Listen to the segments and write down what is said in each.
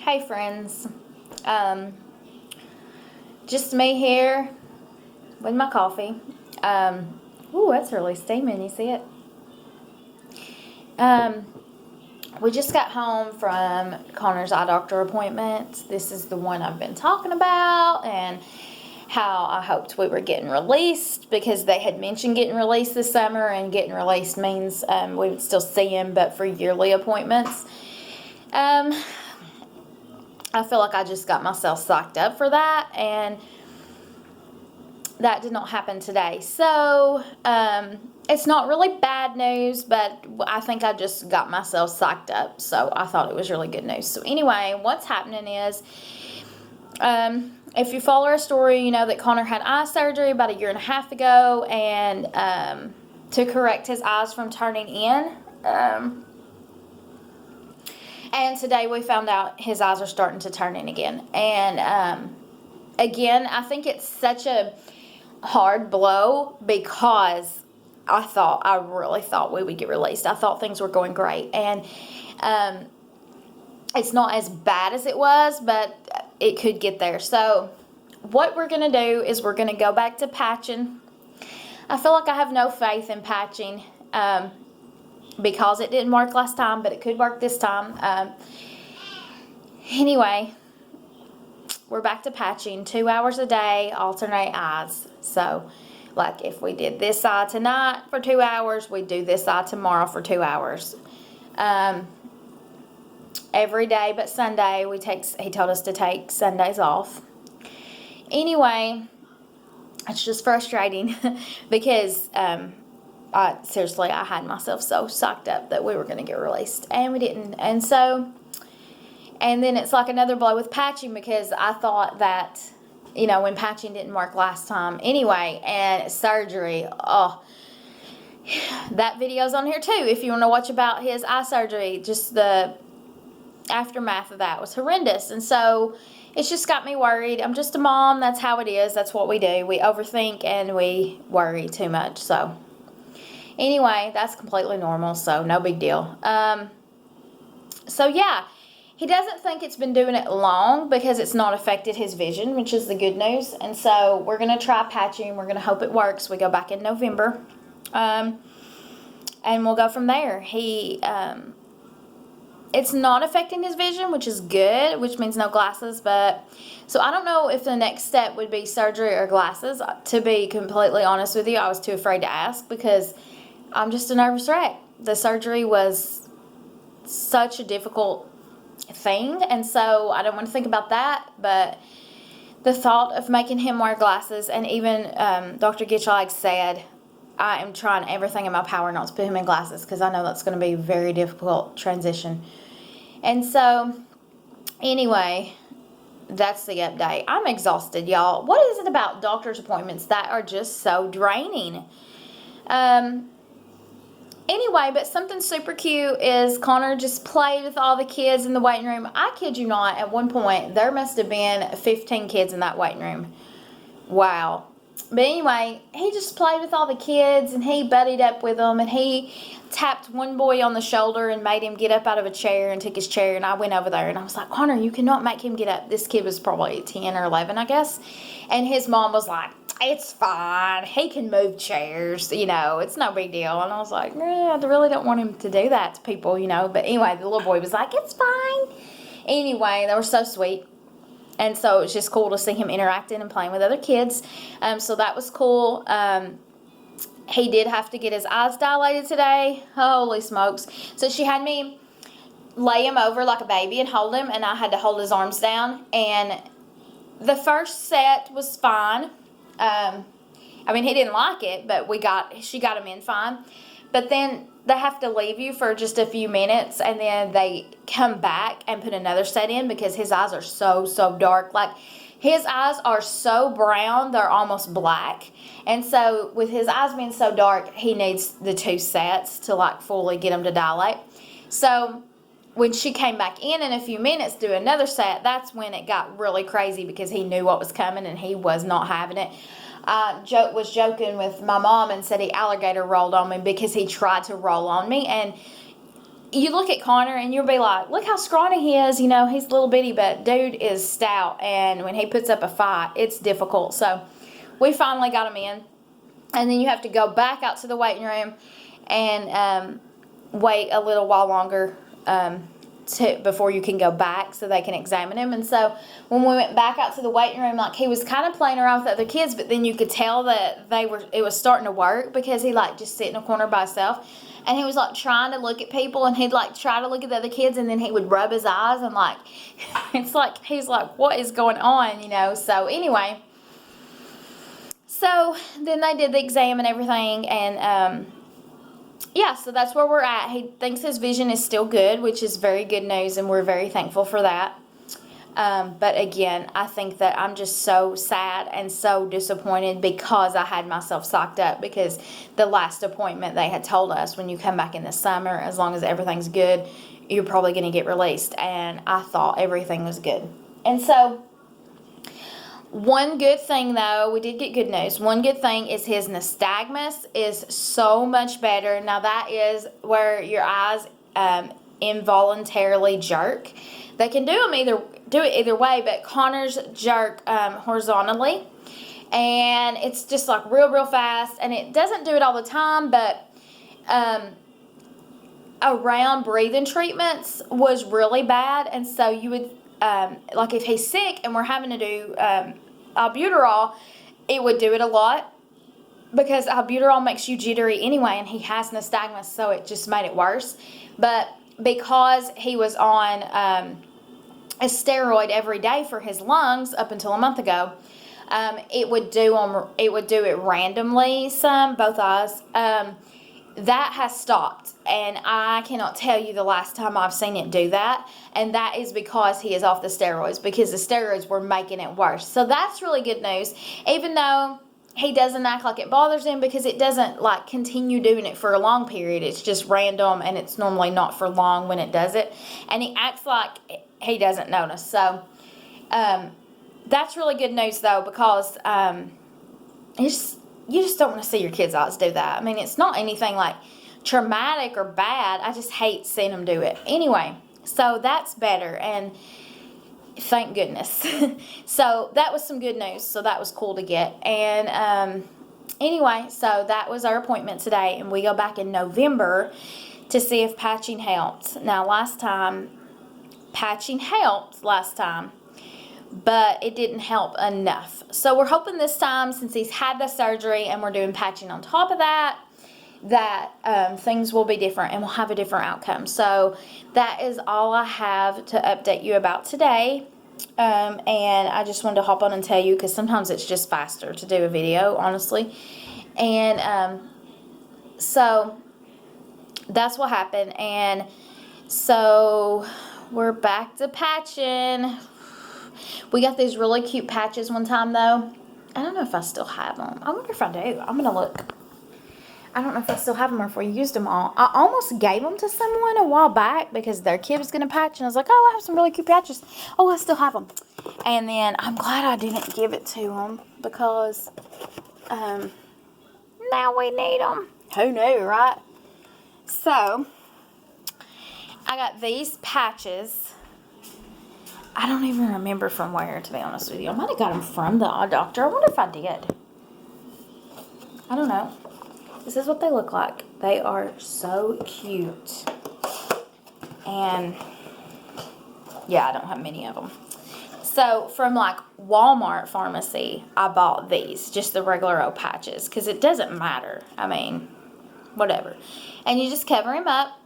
Hey friends, just me here with my coffee. Ooh, that's really steaming, you see it? Um, we just got home from Connor's eye doctor appointment. This is the one I've been talking about and how I hoped we were getting released because they had mentioned getting released this summer, and getting released means we would still see him, but for yearly appointments. I feel like I just got myself psyched up for that, and that did not happen today. So, it's not really bad news, but I think I just got myself psyched up. So I thought it was really good news. So anyway, what's happening is, if you follow our story, you know that Connor had eye surgery about a year and a half ago, and to correct his eyes from turning in. And today we found out his eyes are starting to turn in again. And again, I think it's such a hard blow because I really thought we would get released. I thought things were going great. And it's not as bad as it was, but it could get there. So what we're going to do is we're going to go back to patching. I feel like I have no faith in patching. Because it didn't work last time, but it could work this time. Anyway, we're back to patching 2 hours a day, alternate eyes. So, like if we did this eye tonight for 2 hours, we'd do this eye tomorrow for 2 hours. Every day but Sunday, he told us to take Sundays off. Anyway, it's just frustrating because seriously, I had myself so sucked up that we were going to get released, and we didn't. And then it's like another blow with patching, because I thought that, when patching didn't work last time anyway, and surgery, that video's on here too if you want to watch about his eye surgery. Just the aftermath of that was horrendous, and so it's just got me worried. I'm just a mom. That's how it is. That's what we do. We overthink and we worry too much. So anyway, that's completely normal, so no big deal. So yeah, he doesn't think it's been doing it long because it's not affected his vision, which is the good news. And so we're going to try patching. We're going to hope it works. We go back in November, and we'll go from there. It's not affecting his vision, which is good, which means no glasses. But so I don't know if the next step would be surgery or glasses. To be completely honest with you, I was too afraid to ask because I'm just a nervous wreck. The surgery was such a difficult thing, and so I don't want to think about that. But the thought of making him wear glasses, and even Dr. Gitchlag said, I am trying everything in my power not to put him in glasses because I know that's going to be a very difficult transition. And so, anyway, that's the update. I'm exhausted, y'all. What is it about doctor's appointments that are just so draining? Anyway, but something super cute is Connor just played with all the kids in the waiting room. I kid you not, at one point, there must have been 15 kids in that waiting room. Wow. But anyway, he just played with all the kids, and he buddied up with them, and he tapped one boy on the shoulder and made him get up out of a chair and took his chair, and I went over there, and I was like, Connor, you cannot make him get up. This kid was probably 10 or 11, I guess. And his mom was like, it's fine. He can move chairs, it's no big deal. And I was like, I really don't want him to do that to people, But anyway, the little boy was like, it's fine. Anyway, they were so sweet. And so it was just cool to see him interacting and playing with other kids. So that was cool. He did have to get his eyes dilated today. Holy smokes. So she had me lay him over like a baby and hold him, and I had to hold his arms down. And the first set was fine. He didn't like it, but she got him in fine. But then they have to leave you for just a few minutes, and then they come back and put another set in because his eyes are so dark. Like, his eyes are so brown, they're almost black. And so with his eyes being so dark, he needs the 2 sets to fully get them to dilate. So when she came back in a few minutes to do another set, that's when it got really crazy because he knew what was coming and he was not having it. Was joking with my mom and said he alligator rolled on me because he tried to roll on me, and you look at Connor and you'll be like, look how scrawny he is. You know, he's little bitty, but dude is stout. And when he puts up a fight, it's difficult. So we finally got him in. And then you have to go back out to the waiting room and wait a little while longer before you can go back so they can examine him. And so when we went back out to the waiting room, like, he was kind of playing around with other kids, but then you could tell that it was starting to work, because he like just sit in a corner by himself. And he was like trying to look at people, and he'd like try to look at the other kids, and then he would rub his eyes, and like, it's like, he's like, what is going on, you know? So anyway, so then they did the exam and everything, and yeah, so that's where we're at. He thinks his vision is still good, which is very good news, and we're very thankful for that. But again, I think that I'm just so sad and so disappointed, because I had myself socked up, because the last appointment they had told us, when you come back in the summer, as long as everything's good, you're probably going to get released. And I thought everything was good. And so one good thing, though, we did get good news. One good thing is his nystagmus is so much better. Now, that is where your eyes involuntarily jerk. They can do it either way, but Connor's jerk horizontally, and it's just like real fast, and it doesn't do it all the time, but around breathing treatments was really bad. And so you would like, if he's sick and we're having to do albuterol, it would do it a lot, because albuterol makes you jittery anyway, and he has nystagmus, so it just made it worse. But because he was on a steroid every day for his lungs up until a month ago, it would do it randomly, both eyes. That has stopped, and I cannot tell you the last time I've seen it do that, and that is because he is off the steroids, because the steroids were making it worse. So that's really good news, even though he doesn't act like it bothers him, because it doesn't like continue doing it for a long period. It's just random, and it's normally not for long when it does it, and he acts like he doesn't notice. So that's really good news, though, because you just don't want to see your kids' eyes do that. I mean, it's not anything like traumatic or bad. I just hate seeing them do it. Anyway, so that's better, and thank goodness. So that was some good news. So that was cool to get. And anyway, so that was our appointment today, and we go back in November to see if patching helped. Now, patching helped last time, but it didn't help enough. So we're hoping this time, since he's had the surgery and we're doing patching on top of that, things will be different and we'll have a different outcome. So that is all I have to update you about today. And I just wanted to hop on and tell you, because sometimes it's just faster to do a video, honestly. And so that's what happened. And so we're back to patching. We got these really cute patches one time, though. I don't know if I still have them. I wonder if I do. I'm going to look. I don't know if I still have them or if we used them all. I almost gave them to someone a while back because their kid was going to patch. And I was like, oh, I have some really cute patches. Oh, I still have them. And then I'm glad I didn't give it to them, because now we need them. Who knew, right? So I got these patches. I don't even remember from where, to be honest with you. I might have got them from the eye doctor. I wonder if I did. I don't know. This is what they look like. They are so cute. And yeah, I don't have many of them. So from like Walmart pharmacy, I bought these, just the regular old patches, because it doesn't matter. I mean, whatever. And you just cover him up,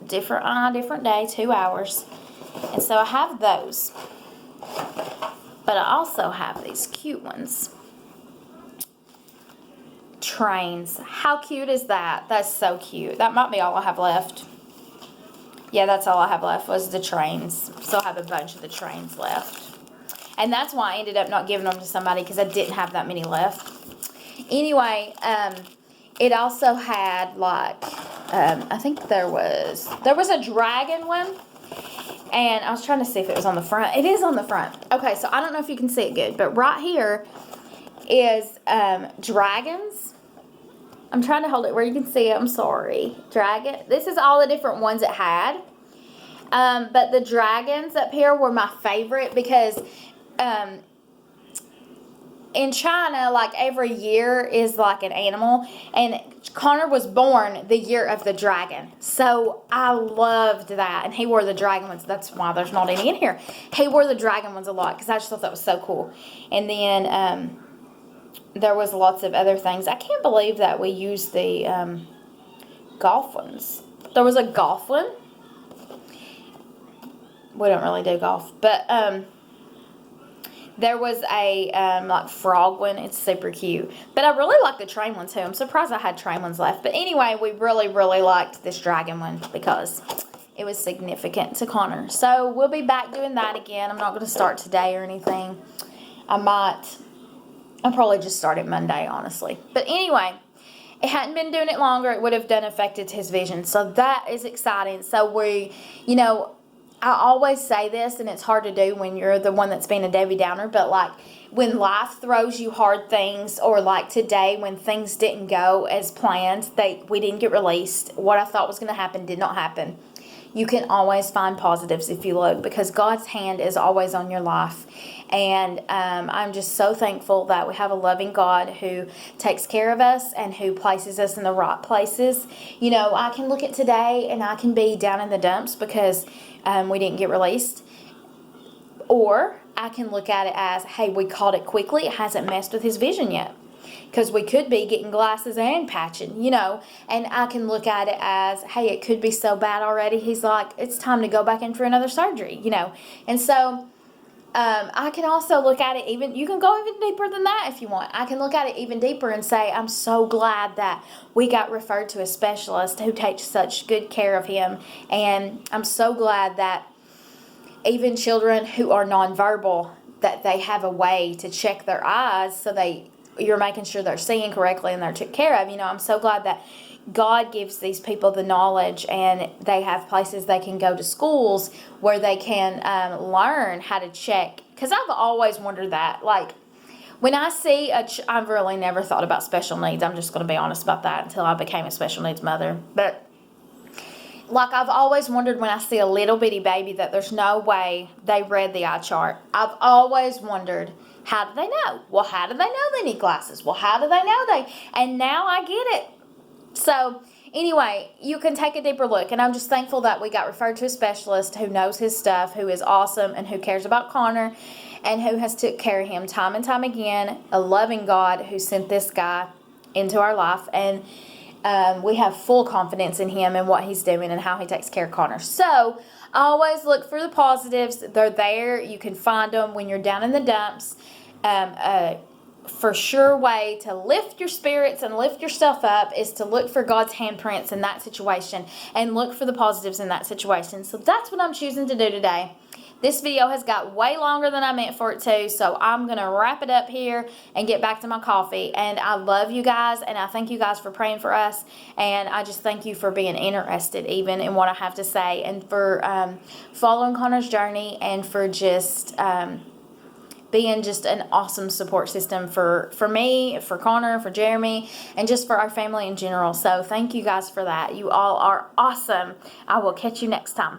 different eye, different day, 2 hours. And so I have those. But I also have these cute ones. Trains. How cute is that? That's so cute. That might be all I have left. Yeah, that's all I have left was the trains. So I have a bunch of the trains left. And that's why I ended up not giving them to somebody, because I didn't have that many left. Anyway, it also had like, I think there was a dragon one. And I was trying to see if it was on the front. It is on the front. Okay, so I don't know if you can see it good, but right here is dragons. I'm trying to hold it where you can see it. I'm sorry. Dragon. This is all the different ones it had. But the dragons up here were my favorite because in China, like every year is like an animal, and Connor was born the year of the dragon. So I loved that, and he wore the dragon ones. That's why there's not any in here. He wore the dragon ones a lot because I just thought that was so cool. And then there was lots of other things. I can't believe that we used the golf ones. There was a golf one. We don't really do golf, but there was a like frog one. It's super cute. But I really like the train one too. I'm surprised I had train ones left. But anyway, we really, really liked this dragon one because it was significant to Connor. So we'll be back doing that again. I'm not going to start today or anything. I'll probably just start it Monday, honestly. But anyway, it hadn't been doing it longer. It would have done affected his vision. So that is exciting. So I always say this, and it's hard to do when you're the one that's being a Debbie Downer, but like when life throws you hard things, or like today when things didn't go as planned, we didn't get released, what I thought was going to happen did not happen. You can always find positives if you look, because God's hand is always on your life. And I'm just so thankful that we have a loving God who takes care of us and who places us in the right places. I can look at today and I can be down in the dumps because we didn't get released. Or I can look at it as, hey, we caught it quickly. It hasn't messed with his vision yet. Because we could be getting glasses and patching, And I can look at it as, hey, it could be so bad already. He's like, it's time to go back in for another surgery, And so I can also look at it you can go even deeper than that if you want. I can look at it even deeper and say, I'm so glad that we got referred to a specialist who takes such good care of him. And I'm so glad that even children who are nonverbal, that they have a way to check their eyes so you're making sure they're seeing correctly and they're taken care of. I'm so glad that God gives these people the knowledge, and they have places they can go to, schools where they can learn how to check. Because I've always wondered that. Like, when I see I've really never thought about special needs. I'm just going to be honest about that until I became a special needs mother. But, like, I've always wondered when I see a little bitty baby that there's no way they read the eye chart. I've always wondered, how do they know? Well, how do they know they need glasses? Well, how do they know And now I get it. So, anyway, you can take a deeper look. And I'm just thankful that we got referred to a specialist who knows his stuff, who is awesome, and who cares about Connor, and who has took care of him time and time again. A loving God who sent this guy into our life. And we have full confidence in him and what he's doing and how he takes care of Connor. So, always look for the positives. They're there. You can find them when you're down in the dumps. For sure way to lift your spirits and lift yourself up is to look for God's handprints in that situation and look for the positives in that situation. So that's what I'm choosing to do today. This video has got way longer than I meant for it to, so I'm going to wrap it up here and get back to my coffee. And I love you guys, and I thank you guys for praying for us, and I just thank you for being interested even in what I have to say, and for following Connor's journey, and for just being just an awesome support system for me, for Connor, for Jeremy, and just for our family in general. So thank you guys for that. You all are awesome. I will catch you next time.